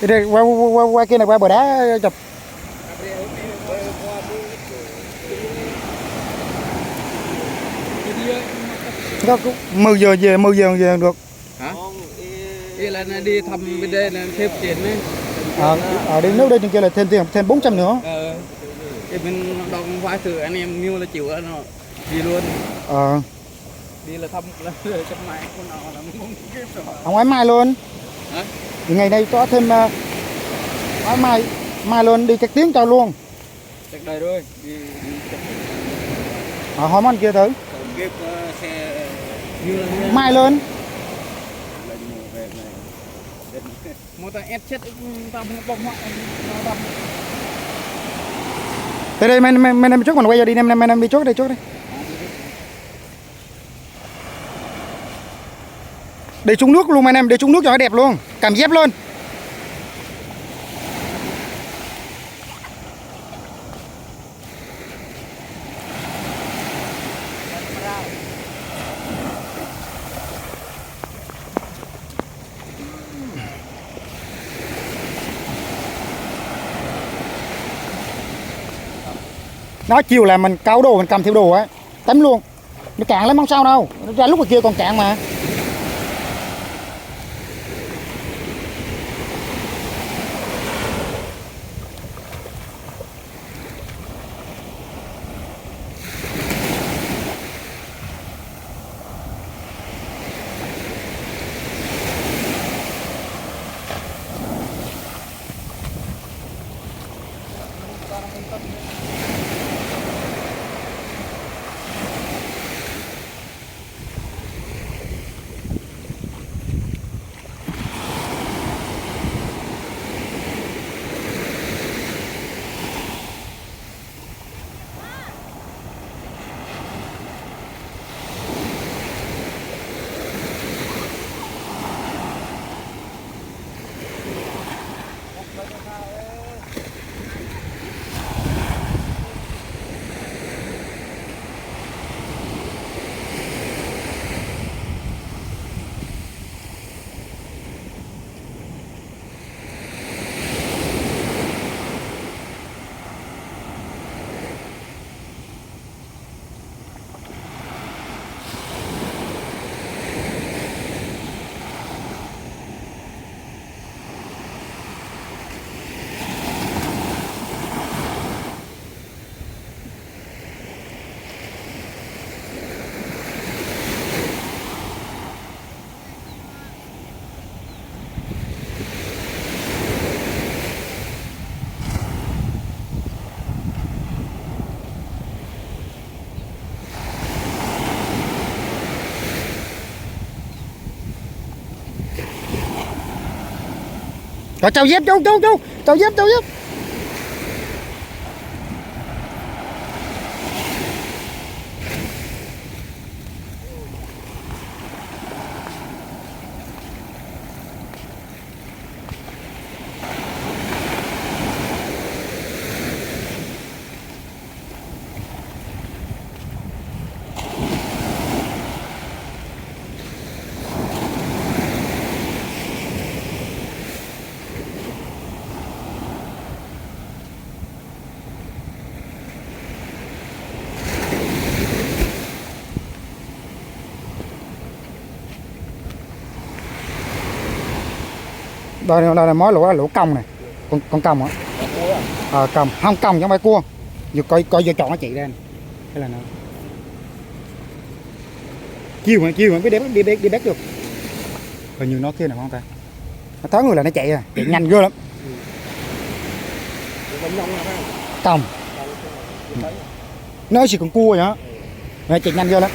Đây qua kia này, qua bờ đá chụp. Mười giờ về được. Hả? Đi là đi thăm bên đây là thêm tiền đấy. Đi nếu đây trên kia là thêm tiền, thêm 400 nữa. Thì mình đồng vai thử anh em nhiêu là chịu nó đi luôn. Đi là thăm là trong mai con nào là mình không kịp rồi. Ông ấy mai luôn. Hả? Thì ngày nay có thêm mai luôn đi các tiếng cho luôn. Chắc đây rồi. Đi Hỏi món kia thử. kịp xe mai lên. Một ta ép chết tao không bông hoại nó Tới đây mấy em trước mình quay ra đi, em đi trước đây để trúng nước luôn, mấy em để trúng nước cho nó đẹp luôn, cảm dép luôn. Nó chiều là mình cao đồ, mình cầm theo đồ á, tắm luôn. Nó cạn lắm không sao đâu, nó ra lúc ở kia còn cạn mà. Rồi chào dép chú, chào dép. Đây là mối lỗ cong này, con cong á. Cong, không cong chứ không phải cua. Giờ coi giờ chọn nó chị ra này. Đây là nó. Chiều mà biết đi bét được. Hình như nó kia này không ta. Nó thoáng người là nó chạy nhanh ghê lắm. Cong. Nó chỉ còn cua vậy á. Nó chạy nhanh ghê lắm.